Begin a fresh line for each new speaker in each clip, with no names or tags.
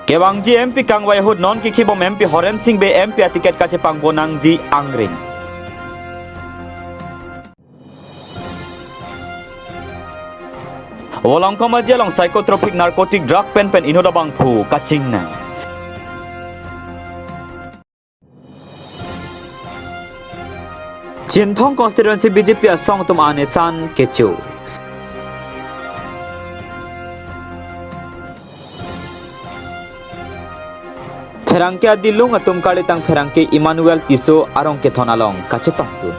Kewangji MP Kangwai Hud non kikibom MP Horen Singh be MP tiket kace pangbonang ji Angring. Walang kamaji along psychotropic narcotic drug pen inoda bangpu kacing na. Chinthong constituency BJP asong tum anesan kechu. Ferangke adilung atum kalitang ferangke Emmanuel Tiso arong ke thonalong kache tongtun.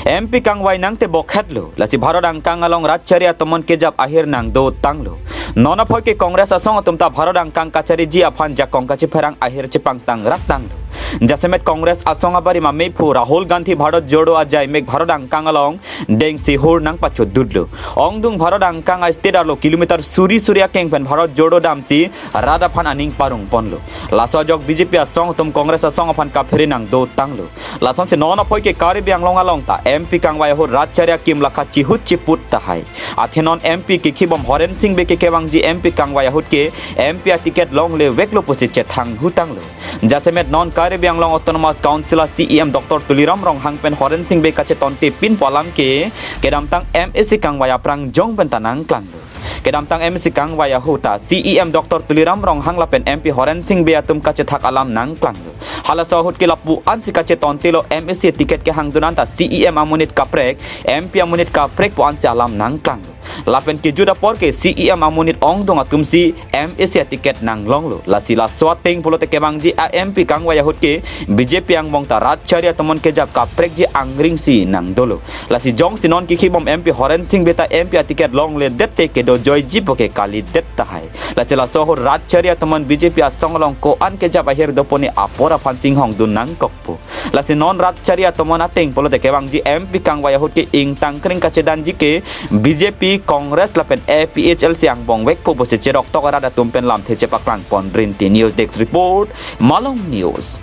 MP Kangwai nang te bokhatlo lasi Bharat ang kangalong ratchari atomon ke jab ahir nang do tanglo nona phoi ke Congress asong atum ta Bharat ang kang kachari ji afan ja kong kache ferang ahir che pangtang rak tanglo jasemet Congress asong abari ma mepu Rahul Gandhi Bharat jodo ajai meg Bharat ang kangalong deng si hor nang pacho dudlo ongdung Bharat ang kang state arlo kilometer suri surya keng pen Bharat jodo damsi rada phan aning parung ponlo laso jok BJP asong atum Congress asong afan ka pheri nang do tanglo lason se nona phoi ke kari biang long along ta MP Kangwai Hud Ratcharya Kim Lakha Chihut Chiput Tahai Athenon MP ke Khibom Horen Singh be ke Kewangji MP Kangwai Hud ke MP tiket long le weklo posi chethang hutang lo jasemet non kare biang long autonomous council CEM Dr Tuliram Rong Hangpen Horen Singh be kache tonte pin polam ke kedam tang MSC Kangwai aprang jong pentanang klang lo kedam tang MSC Kangwai Hud ta CEM Dr Tuliram Rong Hang lapen MP Horen Singh be atum kache thak alam nang klang lo halasa hud ke lapu ansi kache tonte lo MSC tiket ke hangdunan ta CEM amunit kaprek MP amunit kaprek po ansi alam nang klang lapen ke juda por ke CEM amunit ong dong atum si MSC tiket nang long lo lasila swateng polote ke bangji MP Kangwai Hud ke BJP ang mong ta ratchari atomon ke jab kaprek ji angring si nang dolo lasi jong sinon ki khibom MP Horen Singh beta MP tiket long le dette ke do joy ji poke kali detta hai lasila sohor ratchari atomon BJP asong long ko an ke jab ahir dopone apora Sing hong dun nang kokpo lasi non ratchari atomon ateng polote ke bangji MP Kangwai Hud ke ing tangkring kache danji ke BJP Congress lapen APHL siang bong wek po bose cherok tok rada tumpen lam the chepak lang pon Rinti News Desk Report Malong News.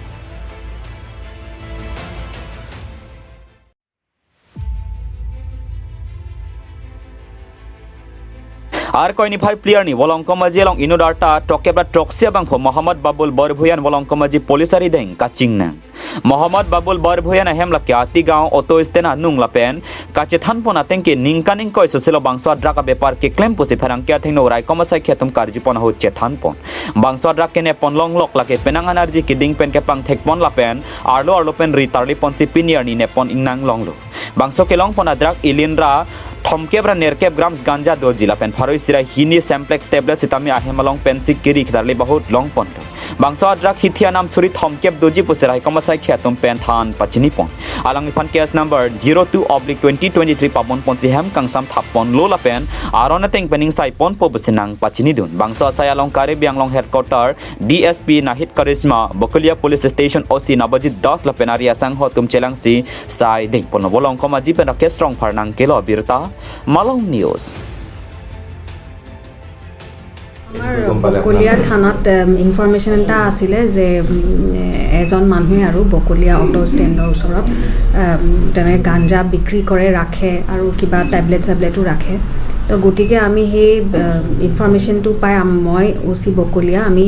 Ar ko ini 5 player ni wolong komaji long inodarta tokebra toksia bang pho Mohammad Babul Barbhuyan wolong komaji polisari deng kaching nang Mohammad Babul Barbhuyan ahem la kyati gaon auto stena nung lapen kache than pona tengke ningkaning koi sosilo bangso draka bepar ke claim posi pharang kya thengno rai komasai khetum karju pon ho che than pon bangso drak ke ne pon long lok lake penang energy ki ding pen ke pang thek pon lapen arlo pen ritarli pon si pinier ni ne pon ingnang long lo bangso ke long pon adrak ilinra Thomkebra nerkeb grams ganja do jila pen pharoi sirai hini samplex tablet sitami ahemalong pensik kiri khdarli bahut long pon bangso adrak hithia nam suri thomkeb doji puserai komasai khatum pen than pachini pon alang ifan case number 02/2023 pabon pon si hem kangsam thapon lola pen arona teng pening sai pon po businang pachini dun bangso saya long kare biang long headquarter DSP Nahit Karisma Bokulia police station OC Nabajit Das la pen aria sang ho tum chelang si sai ding pon bolong komaji pen ke strong pharnang kelo birta Malong News.
Bokolia থানাত information এটা আছিলে যে এজন মানুহে আৰু Bokolia auto ষ্টেণ্ডৰ ওচৰত তেনে গাঞ্জা বিক্ৰী কৰে ৰাখে আৰু কিবা টেবলেটো ৰাখে তো গতিকে আমি সেই ইনফৰমেশ্যনটো পাই মই ওচি বকলিয়া আমি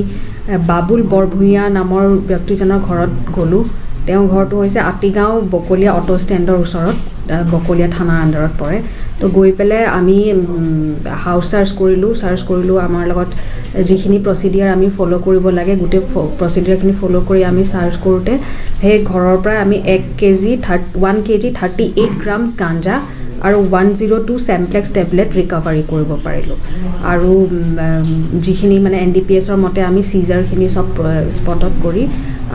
বাবুল বৰভূঞা নামৰ ব্যক্তিজনৰ ঘৰত গ'লোঁ তেওঁ ঘৰটো হৈছে আটিগাঁও বকলিয়া অটো ষ্টেণ্ডৰ ওচৰত বকলিয়া থানাৰ আণ্ডাৰত পৰে তো গৈ পেলাই আমি হাউচ চাৰ্চ কৰিলোঁ আমাৰ লগত যিখিনি প্ৰচিডিয়াৰ আমি ফ'ল' কৰিব লাগে গোটেই প্ৰচিডিয়াৰখিনি ফ'ল' কৰি আমি চাৰ্চ কৰোঁতে সেই ঘৰৰ পৰা আমি 1 কেজি 38 গ্ৰামছ গাঞ্জা আৰু 102 চেম্প্লেক্স টেবলেট ৰিকভাৰী কৰিব পাৰিলোঁ আৰু যিখিনি মানে NDPSৰ মতে আমি চিজাৰখিনি চব স্পটত কৰি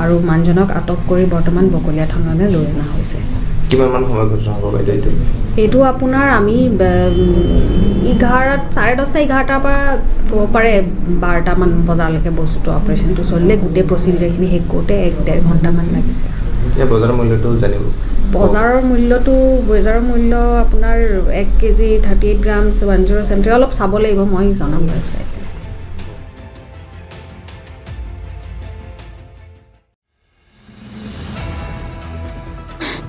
আৰু মানুহজনক আটক কৰি বৰ্তমান বকলিয়া থানালৈ লৈ অনা হৈছে
কিমান মান সময় ঘটনা হ'ব বাইদেউ
এইটো আপোনাৰ আমি 11:30 পৰা ক'ব পাৰে 12টা মান বজালৈকে বস্তুটো অপাৰেশ্যনটো চলিলে গোটেই প্ৰচিডিউৰখিনি শেষ কৰোঁতে 1.5 ঘণ্টামান লাগিছে
বজাৰৰ মূল্যটো জানিব
বজাৰৰ মূল্য আপোনাৰ 1 কেজি 38 গ্ৰামছ 107 অলপ চাব লাগিব মই জনাম website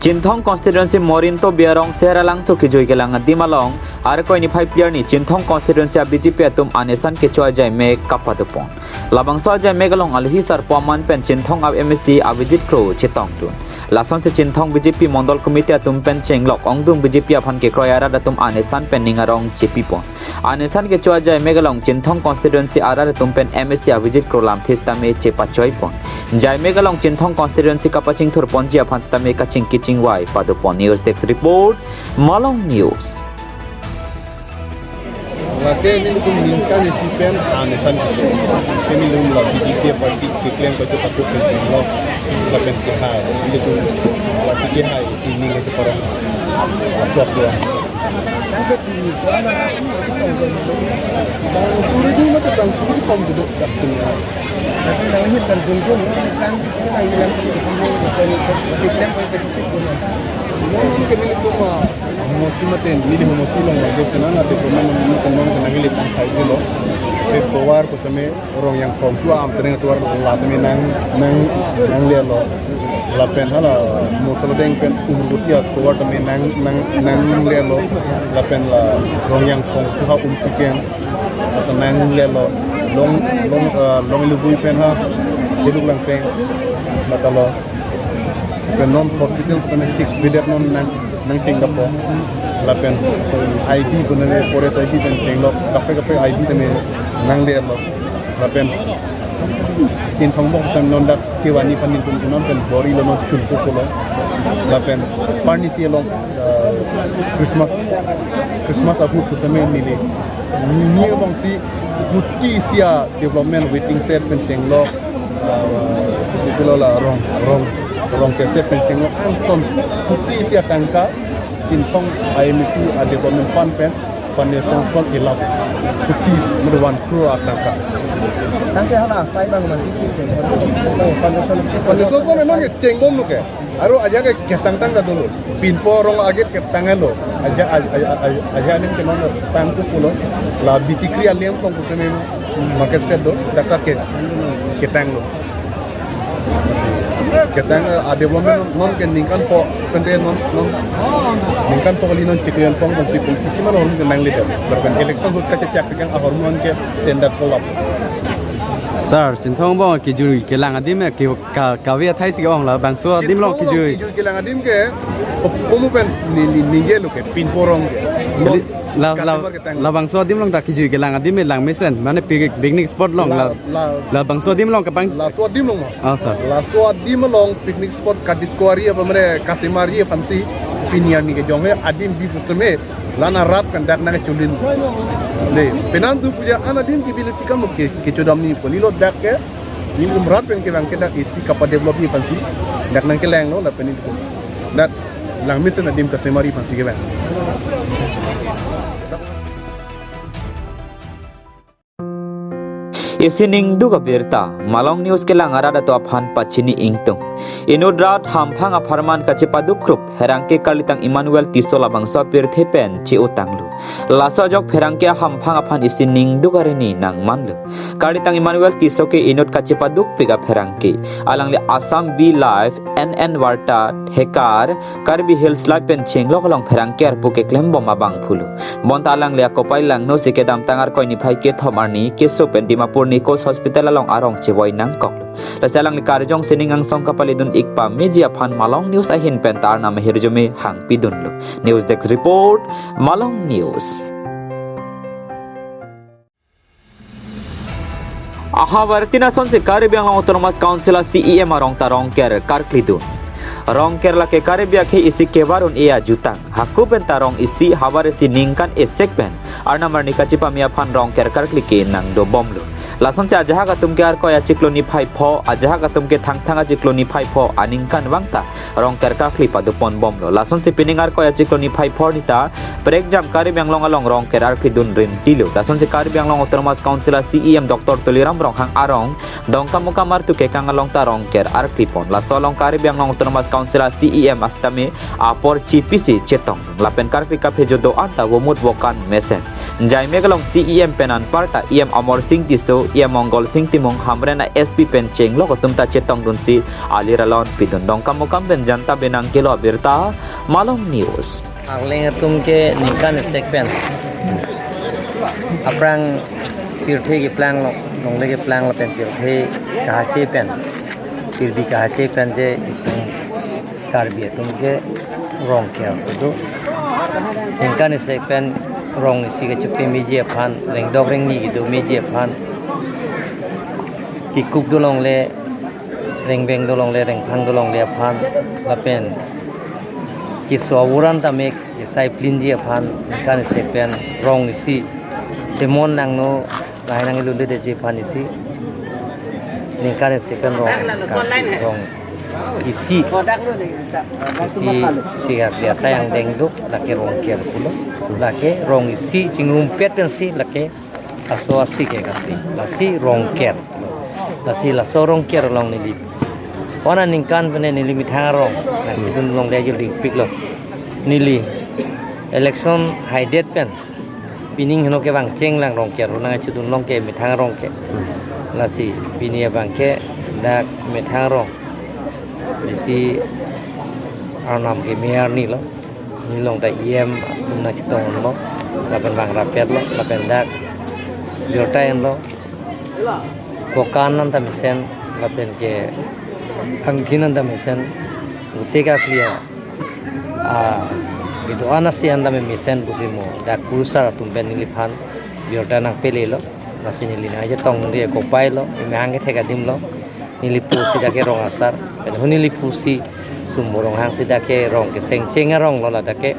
Cinthong constituency Morinto Biarong Sera Langso ki joi gelang Dimalong ar koi ni 5 year ni Cinthong constituency BJP atum anesan ke chua jai me kapadupon labang so jai megalong alhi sar paman pen Cinthong ab MSC Abhijit Kro chitong tun lason se Cinthong BJP Mondol Committee atum pen chenglok ongdung BJP aphan ke kroyara atum anesan pen ningarong chipipon anesan ke chua jai megalong Cinthong constituency arar atum pen MSC Abhijit Kro lam thista me chepa choipon jai megalong Cinthong constituency kapaching thur ponji aphan sta me kaching kiching wai padupon news desk report Malong News.
Lagi ini tu meningkat isi pen anesan kami lum lagi di parti klaim baca takut penting lapen kehai ini tu lagi kehai ini lagi orang asap dia. Suri ni macam bang suri kom duduk kat sini. Tapi kalau ni kan jumpa kan yang klaim baca ini kami tu mesti maten ini mesti long lagi kena nanti pemain kena gili tang side dulu. Keluar kusame orang yang kontua am tengah keluar latih nang lihat lo. Lapen hala musuh deng pen umurutiya keluar temi nang lihat lo. Lapen la orang yang kontua umpikan atau nang lihat lo. Long lebih pen ha hidup lang pen. Mata lo. Pen non hospital kena 6 bed nang tinggal po. Lapen ID benar forest ID dan tinggal kafe ID temi nang lihat lo. Lapen in Hongkong sang nondak kiwani panin kunon pen bori lo non chulpo ko lo. Lapen parnisi lo Christmas aku kusame nili. Ni bang si buti sia development waiting set pen tinglo itu lo la rong kese pen tinglo anton buti sia tangka Cinthong IMC development fund pen foundation fund ilap buti merwan pro atangka. Nanti hala saya bang nanti sih foundation fund memang cenggom lo ke aru aja ke ketang-tang dulu pinpo rong aget ketangan lo aja nih kenon tangku pulo la bitikri aliam tong kuseme market set do dakta ketang lo ketang development non ke ningkan po pente non ningkan po kali non ciklian pong si politisi man orang kenang lihat berkan election hut kacak kan hormon ke tender kolap.
Sir, Cinthong bang kijui kelang adim ke kawia thai sih orang lah bangso adim long kijui.
Kijui kelang adim ke, kamu pen ninggel lo ke pinporong ke.
La bangso adim long tak kijui kelang adim lang mesen mana picnic spot long la bangso adim long kapang.
La so adim long.
Ah sir.
La so adim long picnic spot kadiskuari apa mana kasimari fancy pinian ni ke jongnya adim bi pustame lana rat kan dak nang chulin. Le penantu punya anadim ki bilik kam ke chodam ni polilo dak ke ni rat pen ke bang ke dak isi kapa develop ni fancy dak nang ke lang lo la pen itu. Dak lang misen adim kasimari fancy ke bang.
Isining duga birta Malong News ke lang arada to aphan pachini ingtung inudrat hampang aparman kacipaduk grup herangke kalitang Emmanuel Tisola bangsa pirthe pen ci utanglu lasojok herangke hampang aphan isining duga reni nang manlu kalitang Emmanuel Tisoke inut kacipaduk piga herangke alangli Assam B Live NN Warta Hekar Karbi Hills Live pen chinglok long herangke arpuke klembom abang phulu bonta alangli akopai lang no sikedam tangar koi ni phai ke thomarni keso pen Dimapur Nikos Hospital along arong ciboy nang koklu lasalang ni karjong siningang song kapalidun ikpa media phan Malong News ahin pentar na mahirjume hang pidunlu news desk report Malong News. Ahawartina son se Caribbean Autonomous Council CEM arong tarong ker karklidun rong kerla ke Karibia ke isi kewarun ia jutang haku pentarong isi hawar isi ningkan esek pen arna marni kacipa mia phan rong ker karklike nang do bomlu lason cha jaha katum ke ar koya cikloni phai pho ajaha katum ke thang cikloni phai pho aningkan wangta rong ker karkli padupon bomlo lason se piningar koya cikloni phai pho nita prek jam Karibiang long along rong ker arkidun rim tilo lason se Karibiang long Autonomous Council CEM Dr. Tuliram rong hang arong dongka muka martu ke kang along ta rong ker arklipon lasolong Karibiang long Autonomous Council CEM astame apor CPC cetong lapen karpika pejodo anta gomut bokan mesen jai megalong CEM penan parta EM Amor Singh Tiso EM Mongol Singh Timong hamrena SP pen cheng lo tumta chetong dun si aliralon pidun dong kamokam ben janta benang kilo birta Malong News.
Angling atum ke ningkan sekpen aprang pirthi ki plan long le ke plan la pen pirthi kahache pen pirbi kahache pen je karbi atum ke rong ke tu ningkan sekpen rong isi ke chupi meji aphan reng dog reng ni ki do meji aphan ki kuk do long le reng beng do long le reng phang do long le aphan la pen ki sawuran ta mek sai plinji aphan kan sekpen rong isi demon nang no lai nang lu de je phan isi ni kan sekpen rong isi sigat dia sayang dengduk lake rong kier pulo lake rong isi cingrum pet kan si lake aso asi ke kasi lasi rong kier lasi la sorong kier long ni wana ningkan pene ni limit harong na sidun long dia jeli pik lo nili election high date pen pining hno ke bang cheng lang rong kier na sidun long ke mit harong ke lasi pinia bang ke dak mit harong lisi arnam ke miar ni lo ni long ta EM na chitong lo la pen bang rapet lo la pen dak jotain lo kokan nan ta misen la pen ke angkinan da mesen utega clear gitu anasi anda mesen busimo da kursa tumben niliphan biota nang pelelo nasi nilina aja tong dia kopai lo mehange thega dim lo nilipusi da ke rong asar pen hunilipusi sumborong hang sida ke rong ke seng cheng rong lo la da ke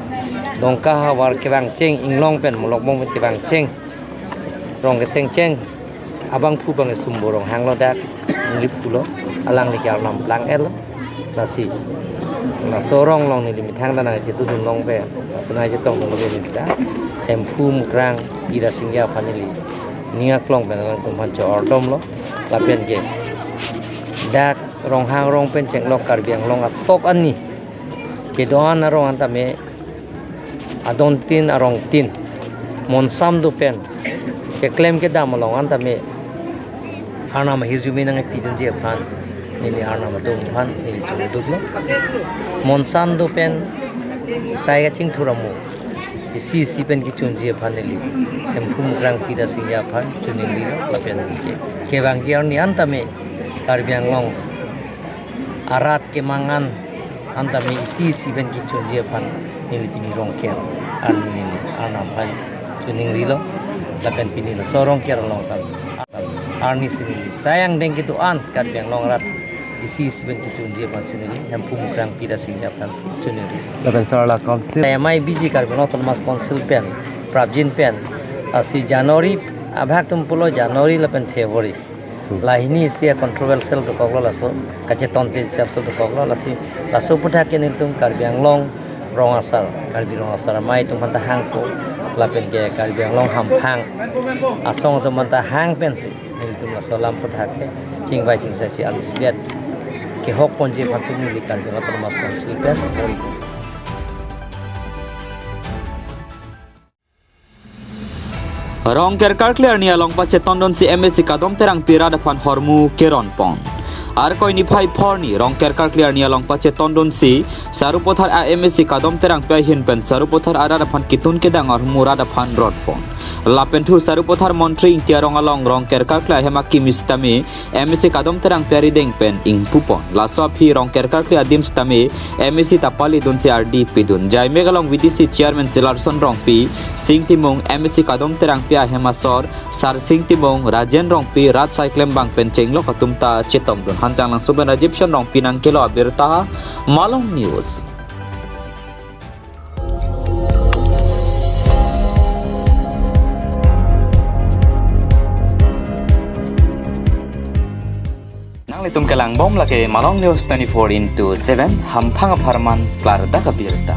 dongka hawar ke bang cheng inglong pen molok bong ke bang cheng rong ke seng cheng abang pu bang sumborong hang lo da nilipulo alang ni kal nam lang el nasi na sorong long ni limit hang dana chitu dun long pe sunai jitong long be ni ta empum krang ira singya family ninga klong ben lang tum han cho ordom lo la pen ge dak rong hang rong pen cheng lok kar biang long atok ani ke doan rong anta me adon tin arong tin mon sam du pen ke claim ke dam long anta me ana ma hirjumi nang pidun je phan nili ana ma dong phan nili chu duglo monsan do pen sai ga ching thuramu si pen ki chun je phan nili empum grang pida singya phan chuning li la pen ke bang ji ni anta me karbiang long arat ke mangan anta me si pen ki chun je phan nili pini rong ke an nili ana phan chuning li lo la pen pini la sorong ke long kan arni sini sayang deng gitu an karbiang long rat isi siben tu dia pan sini yang pum krang pida singja pan chuni
la pen sar la council
MI BG karbiang autonomous council pen prabjin pen asi January abhak tum pulo January la pen February lahini sia controversial to koglo laso kache tonte chapso to koglo lasi laso putha ke nil tum karbiang long rong asar karbi rong asar mai tum hanta hang ko la pen ke karbiang long ham phang asong tum hanta hang pen si nil tum laso lam putha ke ching bai ching sai si alisbiat ke hok ponje phansi ni karbiang autonomous council pen
Rong kerkar clear ni along pache tondon si MSC kadom terang pira depan hormu keron pon. Ar koi ni phai phorni rong kerkar clear ni along pache tondon si sarupothar a MSC kadom terang pe hin pen sarupothar ara depan kitun ke dang hormu ra depan rod pon. Lapen thu sarupothar montri ing tia rong along rong kerkar clear hema kimistami MSC kadom terang peri deng pen ing pupon. La sop hi rong kerkar clear dim stami MSC tapali dun si RD pidun. Jai megalong VDC chairman Silarson rong pi Sing Timong MSC kadom terang pia hemasor sar Sing Timong Rajen rong pi rat cyclem bang penceng lo katumta cetong dun hancang langsung ben Egyptian rong pinang kilo abirta Malong News. Nang litum kelang bom lagi Malong News 24/7 hampang aparman klar da kabirta.